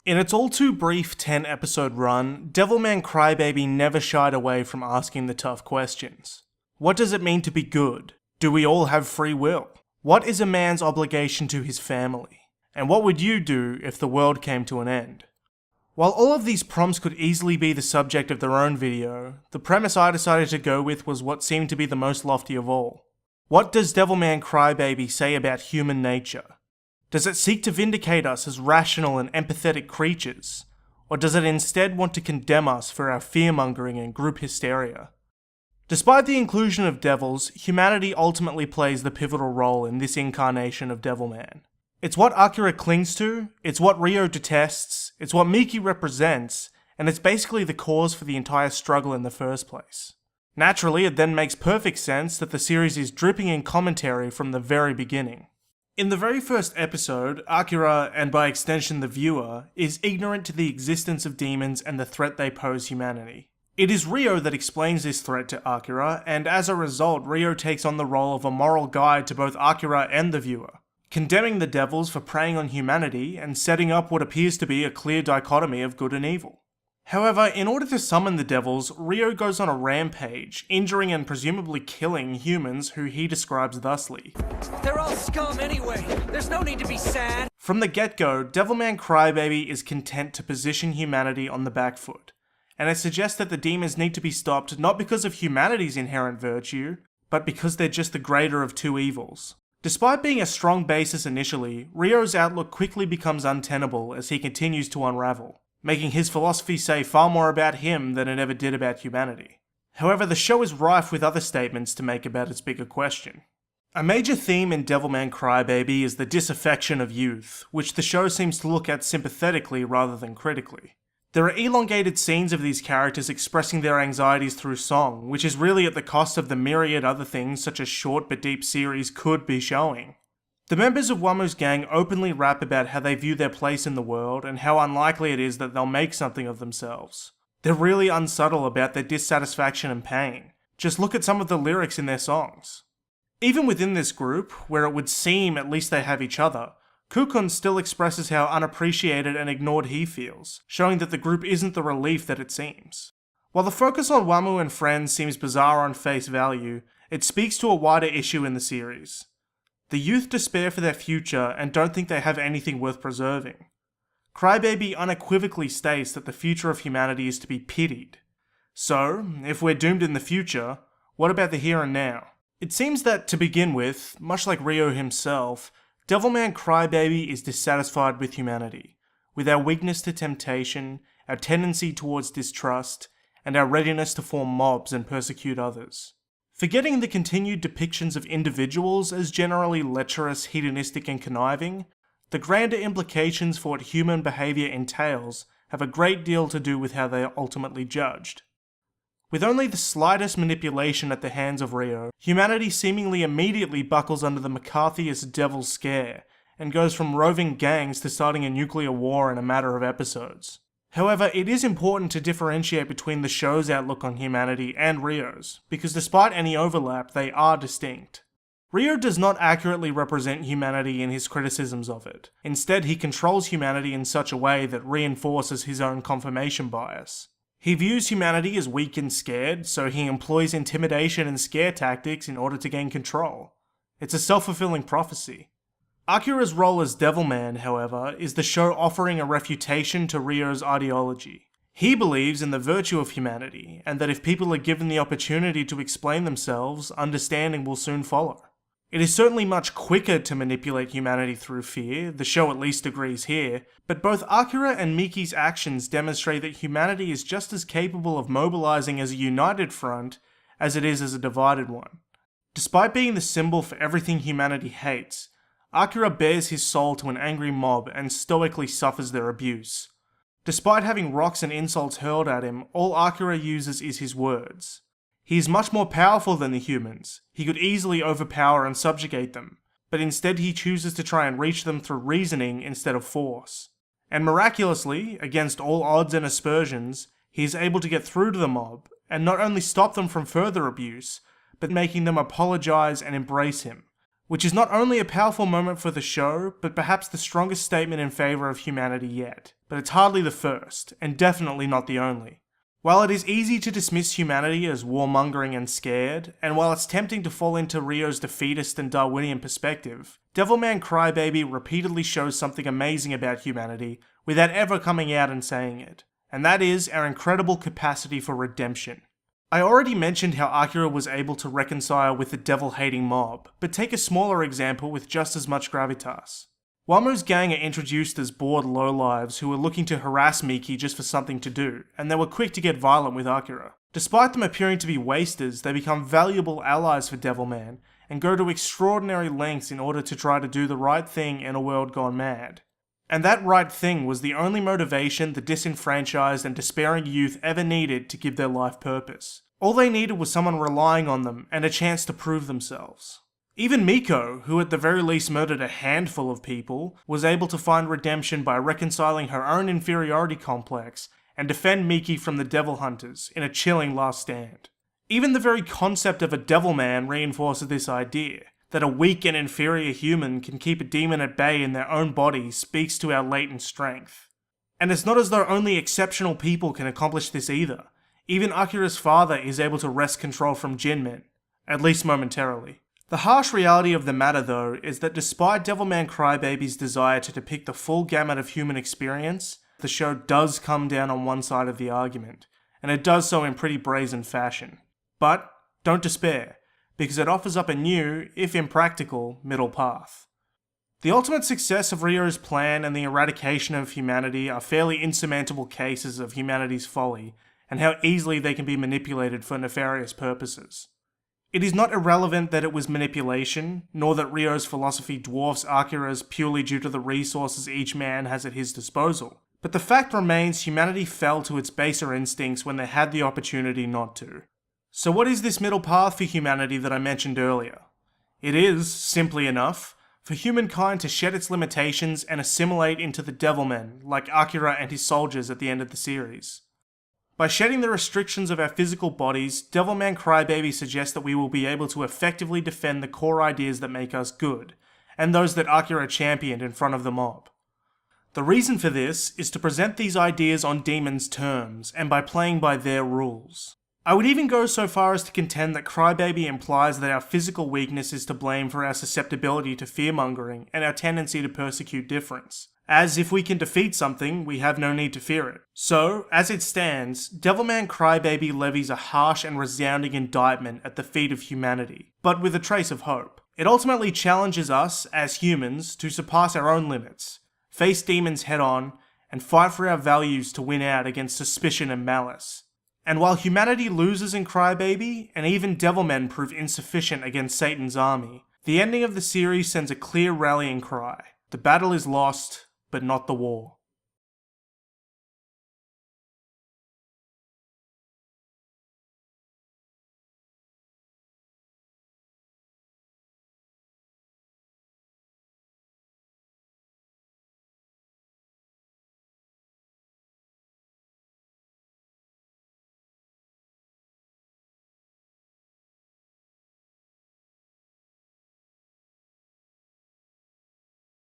In its all too brief 10-episode run, Devilman Crybaby never shied away from asking the tough questions. What does it mean to be good? Do we all have free will? What is a man's obligation to his family? And what would you do if the world came to an end? While all of these prompts could easily be the subject of their own video, the premise I decided to go with was what seemed to be the most lofty of all. What does Devilman Crybaby say about human nature? Does it seek to vindicate us as rational and empathetic creatures? Or does it instead want to condemn us for our fear-mongering and group hysteria? Despite the inclusion of devils, humanity ultimately plays the pivotal role in this incarnation of Devilman. It's what Akira clings to, it's what Ryo detests, it's what Miki represents, and it's basically the cause for the entire struggle in the first place. Naturally, it then makes perfect sense that the series is dripping in commentary from the very beginning. In the very first episode, Akira, and by extension the viewer, is ignorant to the existence of demons and the threat they pose humanity. It is Ryo that explains this threat to Akira, and as a result, Ryo takes on the role of a moral guide to both Akira and the viewer, condemning the devils for preying on humanity and setting up what appears to be a clear dichotomy of good and evil. However, in order to summon the devils, Ryo goes on a rampage, injuring and presumably killing humans who he describes thusly. They're all scum anyway. There's no need to be sad. From the get-go, Devilman Crybaby is content to position humanity on the back foot, and it suggests that the demons need to be stopped not because of humanity's inherent virtue, but because they're just the greater of two evils. Despite being a strong basis initially, Ryo's outlook quickly becomes untenable as he continues to unravel, making his philosophy say far more about him than it ever did about humanity. However, the show is rife with other statements to make about its bigger question. A major theme in Devilman Crybaby is the disaffection of youth, which the show seems to look at sympathetically rather than critically. There are elongated scenes of these characters expressing their anxieties through song, which is really at the cost of the myriad other things such as short but deep series could be showing. The members of Wamu's gang openly rap about how they view their place in the world and how unlikely it is that they'll make something of themselves. They're really unsubtle about their dissatisfaction and pain. Just look at some of the lyrics in their songs. Even within this group, where it would seem at least they have each other, Kukun still expresses how unappreciated and ignored he feels, showing that the group isn't the relief that it seems. While the focus on Wamu and friends seems bizarre on face value, it speaks to a wider issue in the series. The youth despair for their future and don't think they have anything worth preserving. Crybaby unequivocally states that the future of humanity is to be pitied. So, if we're doomed in the future, what about the here and now? It seems that, to begin with, much like Ryo himself, Devilman Crybaby is dissatisfied with humanity, with our weakness to temptation, our tendency towards distrust, and our readiness to form mobs and persecute others. Forgetting the continued depictions of individuals as generally lecherous, hedonistic, and conniving, the grander implications for what human behaviour entails have a great deal to do with how they are ultimately judged. With only the slightest manipulation at the hands of Ryo, humanity seemingly immediately buckles under the McCarthyist devil's scare, and goes from roving gangs to starting a nuclear war in a matter of episodes. However, it is important to differentiate between the show's outlook on humanity and Ryo's, because despite any overlap, they are distinct. Ryo does not accurately represent humanity in his criticisms of it. Instead, he controls humanity in such a way that reinforces his own confirmation bias. He views humanity as weak and scared, so he employs intimidation and scare tactics in order to gain control. It's a self-fulfilling prophecy. Akira's role as Devilman, however, is the show offering a refutation to Ryo's ideology. He believes in the virtue of humanity, and that if people are given the opportunity to explain themselves, understanding will soon follow. It is certainly much quicker to manipulate humanity through fear, the show at least agrees here, but both Akira and Miki's actions demonstrate that humanity is just as capable of mobilizing as a united front as it is as a divided one. Despite being the symbol for everything humanity hates, Akira bares his soul to an angry mob and stoically suffers their abuse. Despite having rocks and insults hurled at him, all Akira uses is his words. He is much more powerful than the humans. He could easily overpower and subjugate them, but instead he chooses to try and reach them through reasoning instead of force. And miraculously, against all odds and aspersions, he is able to get through to the mob, and not only stop them from further abuse, but making them apologize and embrace him, which is not only a powerful moment for the show, but perhaps the strongest statement in favour of humanity yet. But it's hardly the first, and definitely not the only. While it is easy to dismiss humanity as warmongering and scared, and while it's tempting to fall into Ryo's defeatist and Darwinian perspective, Devilman Crybaby repeatedly shows something amazing about humanity without ever coming out and saying it, and that is our incredible capacity for redemption. I already mentioned how Akira was able to reconcile with the devil-hating mob, but take a smaller example with just as much gravitas. Wamu's gang are introduced as bored lowlives who are looking to harass Miki just for something to do, and they were quick to get violent with Akira. Despite them appearing to be wasters, they become valuable allies for Devilman, and go to extraordinary lengths in order to try to do the right thing in a world gone mad. And that right thing was the only motivation the disenfranchised and despairing youth ever needed to give their life purpose. All they needed was someone relying on them and a chance to prove themselves. Even Miko, who at the very least murdered a handful of people, was able to find redemption by reconciling her own inferiority complex and defend Miki from the Devil Hunters in a chilling last stand. Even the very concept of a Devilman reinforces this idea, that a weak and inferior human can keep a demon at bay in their own body speaks to our latent strength. And it's not as though only exceptional people can accomplish this either. Even Akira's father is able to wrest control from Jinmen, at least momentarily. The harsh reality of the matter, though, is that despite Devilman Crybaby's desire to depict the full gamut of human experience, the show does come down on one side of the argument, and it does so in pretty brazen fashion. But don't despair, because it offers up a new, if impractical, middle path. The ultimate success of Ryo's plan and the eradication of humanity are fairly insurmountable cases of humanity's folly, and how easily they can be manipulated for nefarious purposes. It is not irrelevant that it was manipulation, nor that Ryo's philosophy dwarfs Akira's purely due to the resources each man has at his disposal. But the fact remains humanity fell to its baser instincts when they had the opportunity not to. So what is this middle path for humanity that I mentioned earlier? It is, simply enough, for humankind to shed its limitations and assimilate into the Devilmen, like Akira and his soldiers at the end of the series. By shedding the restrictions of our physical bodies, Devilman Crybaby suggests that we will be able to effectively defend the core ideas that make us good, and those that Akira championed in front of the mob. The reason for this is to present these ideas on demons' terms, and by playing by their rules. I would even go so far as to contend that Crybaby implies that our physical weakness is to blame for our susceptibility to fear-mongering and our tendency to persecute difference. As if we can defeat something, we have no need to fear it. So, as it stands, Devilman Crybaby levies a harsh and resounding indictment at the feet of humanity, but with a trace of hope. It ultimately challenges us, as humans, to surpass our own limits, face demons head-on, and fight for our values to win out against suspicion and malice. And while humanity loses in Crybaby, and even Devilmen prove insufficient against Satan's army, the ending of the series sends a clear rallying cry. The battle is lost, but not the war.